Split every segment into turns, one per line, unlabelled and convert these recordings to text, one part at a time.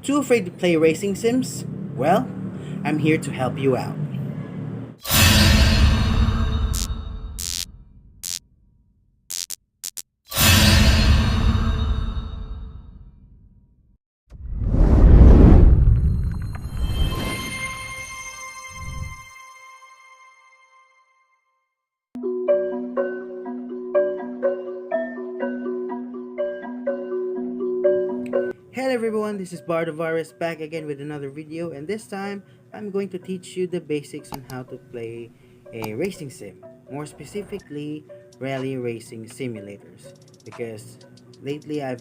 Too afraid to play racing sims? Well, I'm here to help you out. Hello everyone, this is Bardovaris back again with another video, and this time I'm going to teach you the basics on how to play a racing sim. More specifically, rally racing simulators, because lately I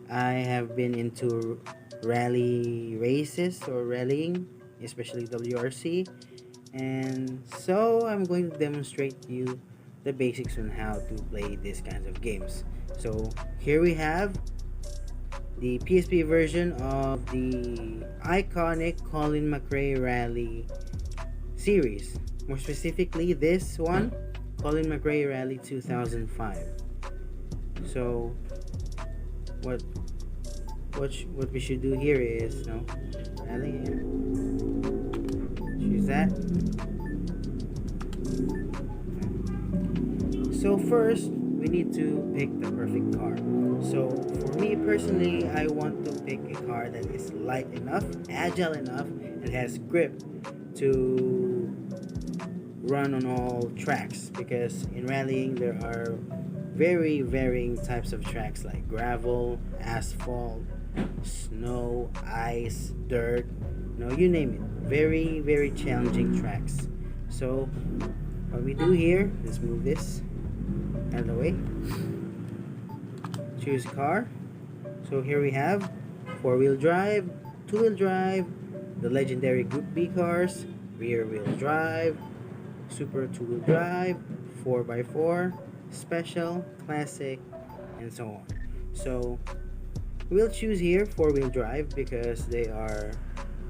have been into rally races or rallying, especially WRC, and so I'm going to demonstrate to you the basics on how to play these kinds of games. So here we have the PSP version of the iconic Colin McRAE Rally series. More specifically, this one, Colin McRAE Rally 2005. So, what we should do here is, rally. Choose that. So first, we need to pick the perfect car. So for me personally, I want to pick a car that is light enough, agile enough, and has grip to run on all tracks, because in rallying there are very varying types of tracks like gravel, asphalt, snow, ice, dirt, you name it. Very challenging tracks. So what we do here, let's move this out of the way. Choose car. So here we have 4-wheel drive, 2-wheel drive, the legendary Group B cars, rear wheel drive, super 2-wheel drive, 4x4, special, classic, and so on. So we'll choose here 4-wheel drive because they are,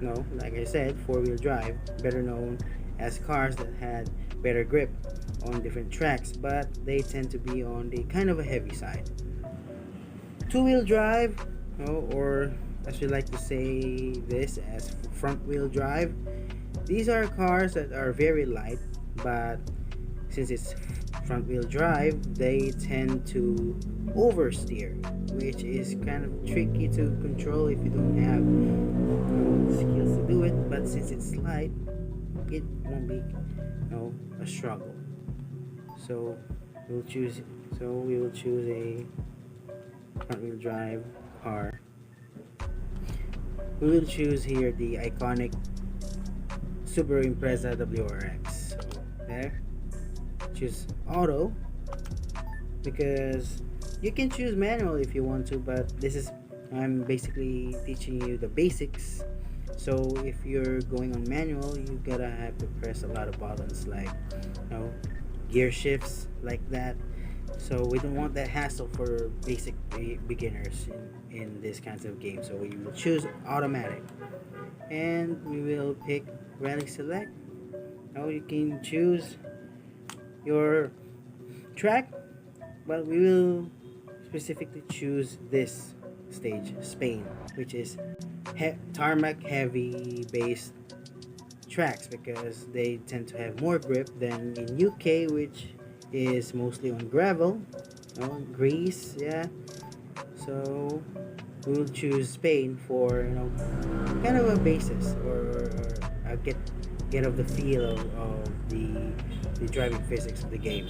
like I said, 4-wheel drive, better known as cars that had better grip on different tracks, but they tend to be on the kind of a heavy side. 2-wheel drive, or as we like to say this as front wheel drive, these are cars that are very light, but since it's front wheel drive, they tend to oversteer, which is kind of tricky to control if you don't have skills to do it. But since it's light, it won't be a struggle. So we will choose a front wheel drive car. We will choose here the iconic Subaru Impreza WRX. So there, choose auto, because you can choose manual if you want to, but I'm basically teaching you the basics. So if you're going on manual, you gotta have to press a lot of buttons like gear shifts like that. So we don't want that hassle for basic beginners in this kinds of games. So we will choose automatic, and we will pick rally select. Now you can choose your track, but we will specifically choose this stage, Spain, which is tarmac heavy based tracks, because they tend to have more grip than in UK, which is mostly on gravel, grease, yeah. So we'll choose Spain for kind of a basis, or a get of the feel of the driving physics of the game.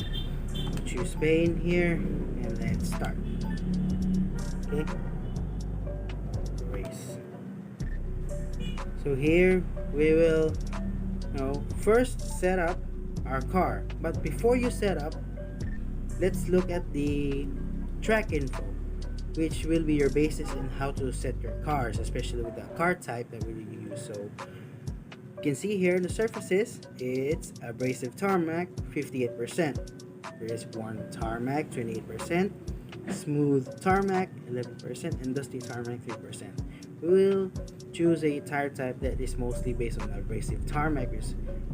We'll choose Spain here, and let's start. Okay, race. So here we will first set up our car, but before you set up, let's look at the track info, which will be your basis in how to set your cars, especially with the car type that we use. So you can see here the surfaces, it's abrasive tarmac 58%, there is worn tarmac 28%, smooth tarmac 11%, and dusty tarmac 3%. We will choose a tire type that is mostly based on abrasive tarmac,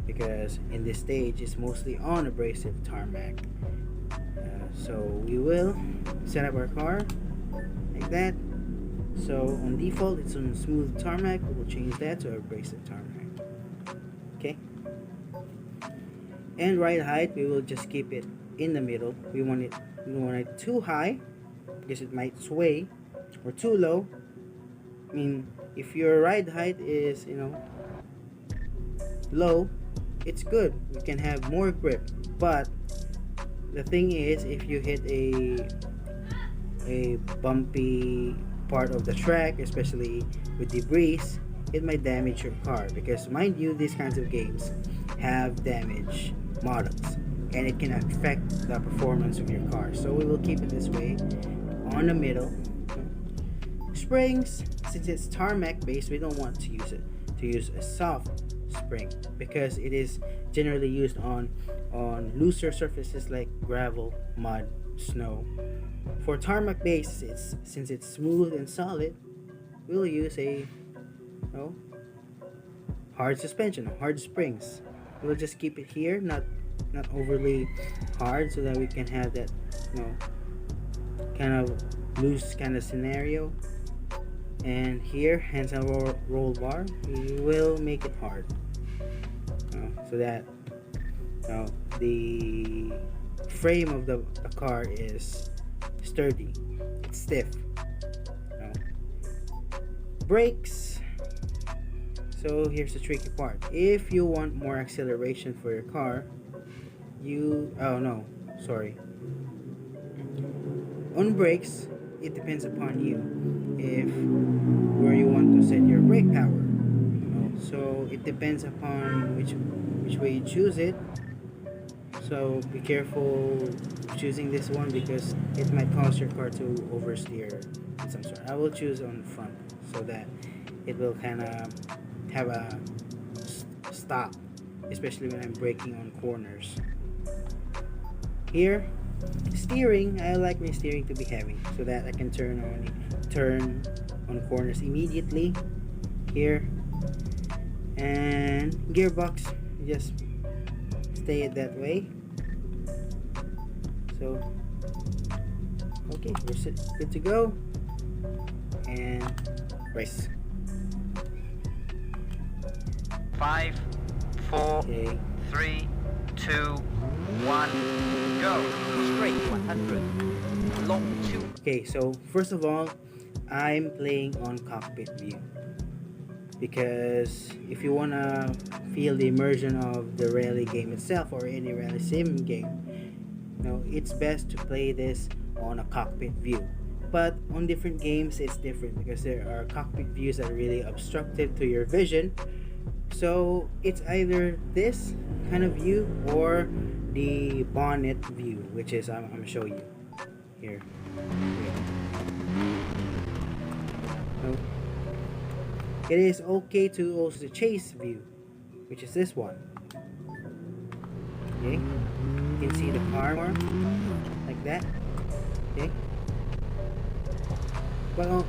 because in this stage it's mostly on abrasive tarmac. So we will set up our car like that. So on default, it's on smooth tarmac. We'll change that to abrasive tarmac. Okay. And ride height, we will just keep it in the middle. We don't want it too high because it might sway, or too low. I mean, if your ride height is, low, it's good. You can have more grip. But the thing is, if you hit a bumpy part of the track, especially with debris, it might damage your car, because mind you, these kinds of games have damage models and it can affect the performance of your car. So we will keep it this way, on the middle. Springs, since it's tarmac based, we don't want to use a soft spring, because it is generally used on looser surfaces like gravel, mud, snow. For tarmac base, since it's smooth and solid, we'll use a hard suspension, hard springs. We'll just keep it here, not overly hard, so that we can have that kind of loose kind of scenario. And here, hands on roll bar, we will make it hard, so that the frame of the car is sturdy, it's stiff. Brakes. So here's the tricky part. If you want more acceleration for your car, on brakes, it depends upon you if where you want to set your brake power. So it depends upon which way you choose it. So be careful choosing this one, because it might cause your car to oversteer in some sort. I will choose on the front, so that it will kind of have a stop, especially when I'm braking on corners. Here, steering, I like my steering to be heavy, so that I can turn on corners immediately. Here, and gearbox, just stay it that way. So okay, we're good to go, and race.
5, 4, 3, 2, 1, go. Straight 100. Long 2.
Okay, so first of all, I'm playing on cockpit view, because if you wanna feel the immersion of the rally game itself, or any rally sim game, it's best to play this on a cockpit view. But on different games, it's different, because there are cockpit views that are really obstructive to your vision. So it's either this kind of view or the bonnet view, which is I'm gonna show you here. So it is okay to also chase view, which is this one. Okay, you can see the car like that. Okay, well,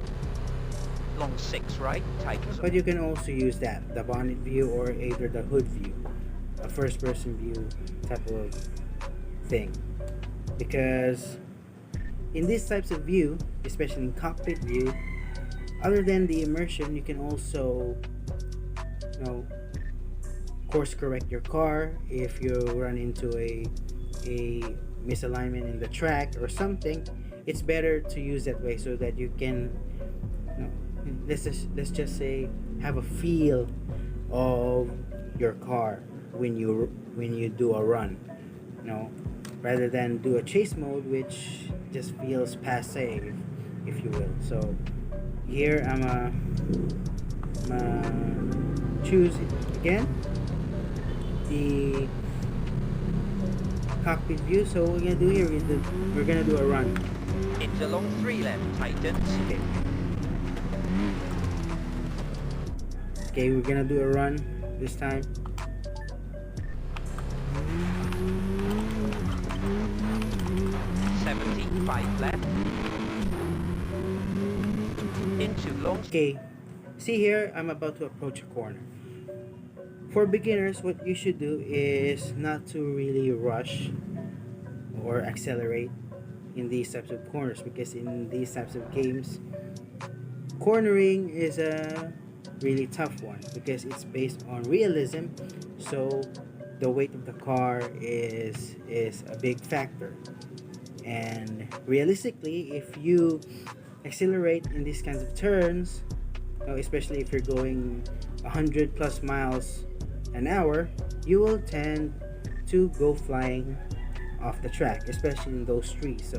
long 6 right, tightens.
but you can also use that, the bonnet view, or either the hood view, a first person view type of thing, because in these types of view, especially in cockpit view, other than the immersion, you can also course correct your car if you run into a misalignment in the track or something. It's better to use that way, so that you can let's just say have a feel of your car when you do a run, rather than do a chase mode, which just feels passe, if you will. So here I'm choose again the cockpit view. So what we're gonna do here is we're gonna do a run.
Into long 3 left, tightens.
Okay, we're gonna do a run this time.
Five left. Into long.
Okay, see here, I'm about to approach a corner. For beginners, what you should do is not to really rush or accelerate in these types of corners, because in these types of games, Cornering is a really tough one because it's based on realism, so the weight of the car is a big factor. And realistically, if you accelerate in these kinds of turns, especially if you're going 100 plus miles an hour, you will tend to go flying off the track, especially in those trees.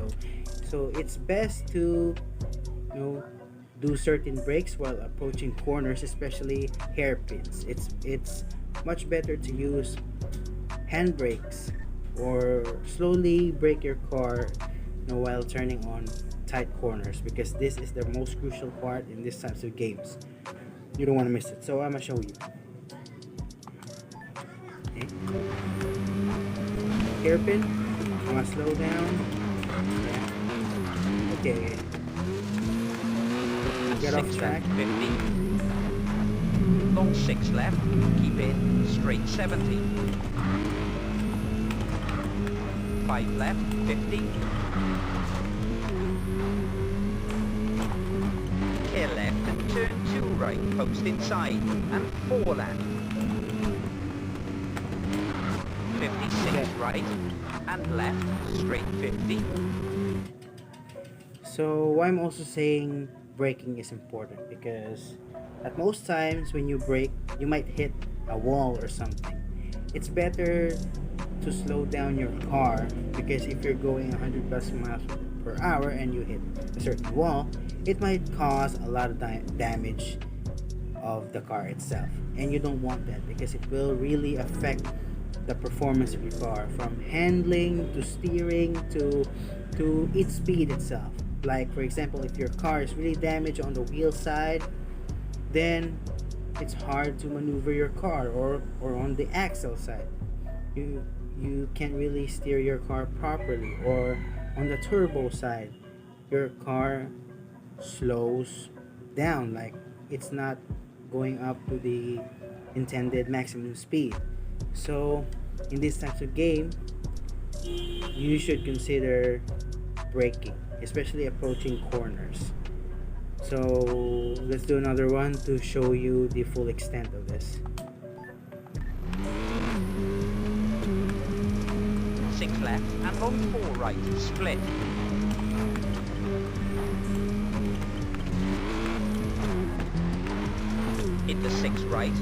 So it's best to you know do certain brakes while approaching corners, especially hairpins. It's much better to use hand brakes or slowly brake your car while turning on tight corners, because this is the most crucial part in these types of games. You don't want to miss it. So I'm gonna show you. Okay. Hairpin. I'm gonna slow down. Yeah. Okay. Get off
6
track.
left 50. Long 6 left, keep in, straight 70. 5 left 50. Clear left and turn 2 right, post inside, and 4 left. 56 right, and left, straight 50.
So I'm also saying braking is important because at most times when you brake, you might hit a wall or something. It's better to slow down your car, because if you're going 100 plus miles per hour and you hit a certain wall, it might cause a lot of damage of the car itself, and you don't want that because it will really affect the performance of your car, from handling to steering to its speed itself. Like for example, if your car is really damaged on the wheel side, then it's hard to maneuver your car, or on the axle side. You can't really steer your car properly, or on the turbo side, your car slows down, like it's not going up to the intended maximum speed. So in this types of game, you should consider braking, especially approaching corners. So let's do another one to show you the full extent of this.
6 left and long 4 right, split. Into 6 right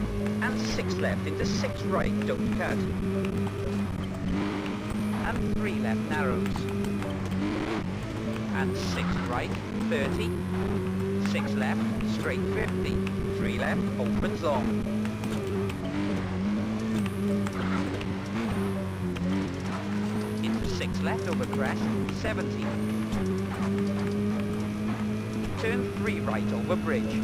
and 6 left, into 6 right, don't cut. And 3 left narrows. And 6 right, 30. 6 left, straight 50. 3 left, opens long. Into 6 left over crest, 70. Turn 3 right over bridge.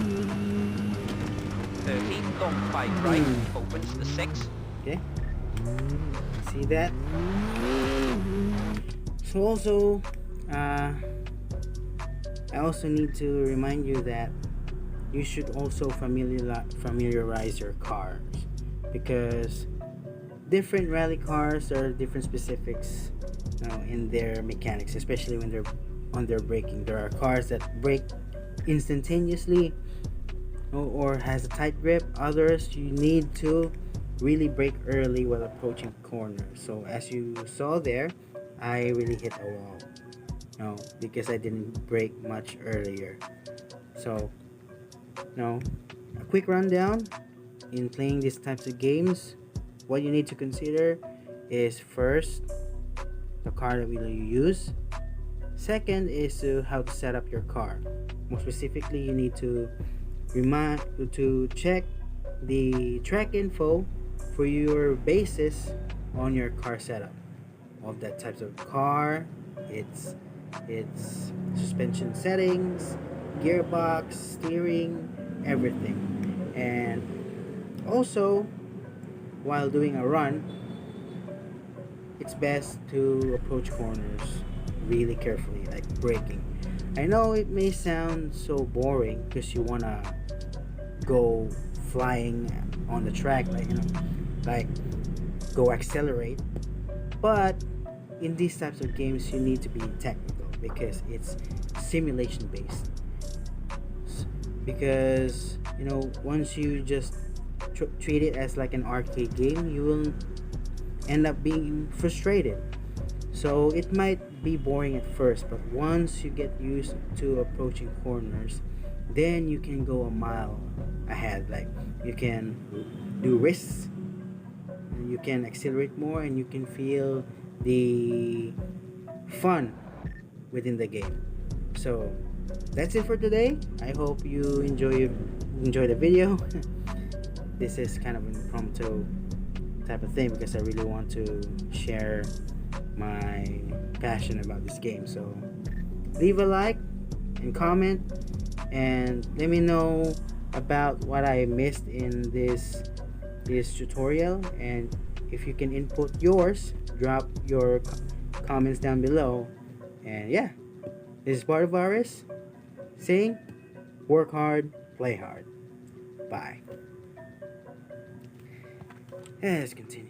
30, long 5 right, opens the 6.
Okay, see that? So also I also need to remind you that you should also familiarize your cars, because different rally cars are different specifics in their mechanics, especially when they're on their braking. There are cars that brake instantaneously or has a tight grip. Others you need to really brake early while approaching corners. So as you saw there, I really hit a wall because I didn't brake much earlier. So a quick rundown in playing these types of games. What you need to consider is, first, the car that will you use. Second is how to set up your car. More specifically, you need to check the track info for your basis on your car setup of that types of car, its suspension settings, gearbox, steering, everything. And also, while doing a run, it's best to approach corners really carefully, like braking. I know it may sound so boring because you wanna go flying on the track, like go accelerate, but in these types of games you need to be technical because it's simulation based. because once you just treat it as like an arcade game, you will end up being frustrated. So it might be boring at first, but once you get used to approaching corners, then you can go a mile ahead. Like, you can do risks, you can accelerate more, and you can feel the fun within the game. So that's it for today. I hope you enjoy the video. This is kind of an impromptu type of thing because I really want to share my passion about this game. So leave a like and comment and let me know about what I missed in this tutorial, and if you can input yours, drop your comments down below. And yeah, this is part of Varus saying, work hard, play hard. Bye. Let's continue.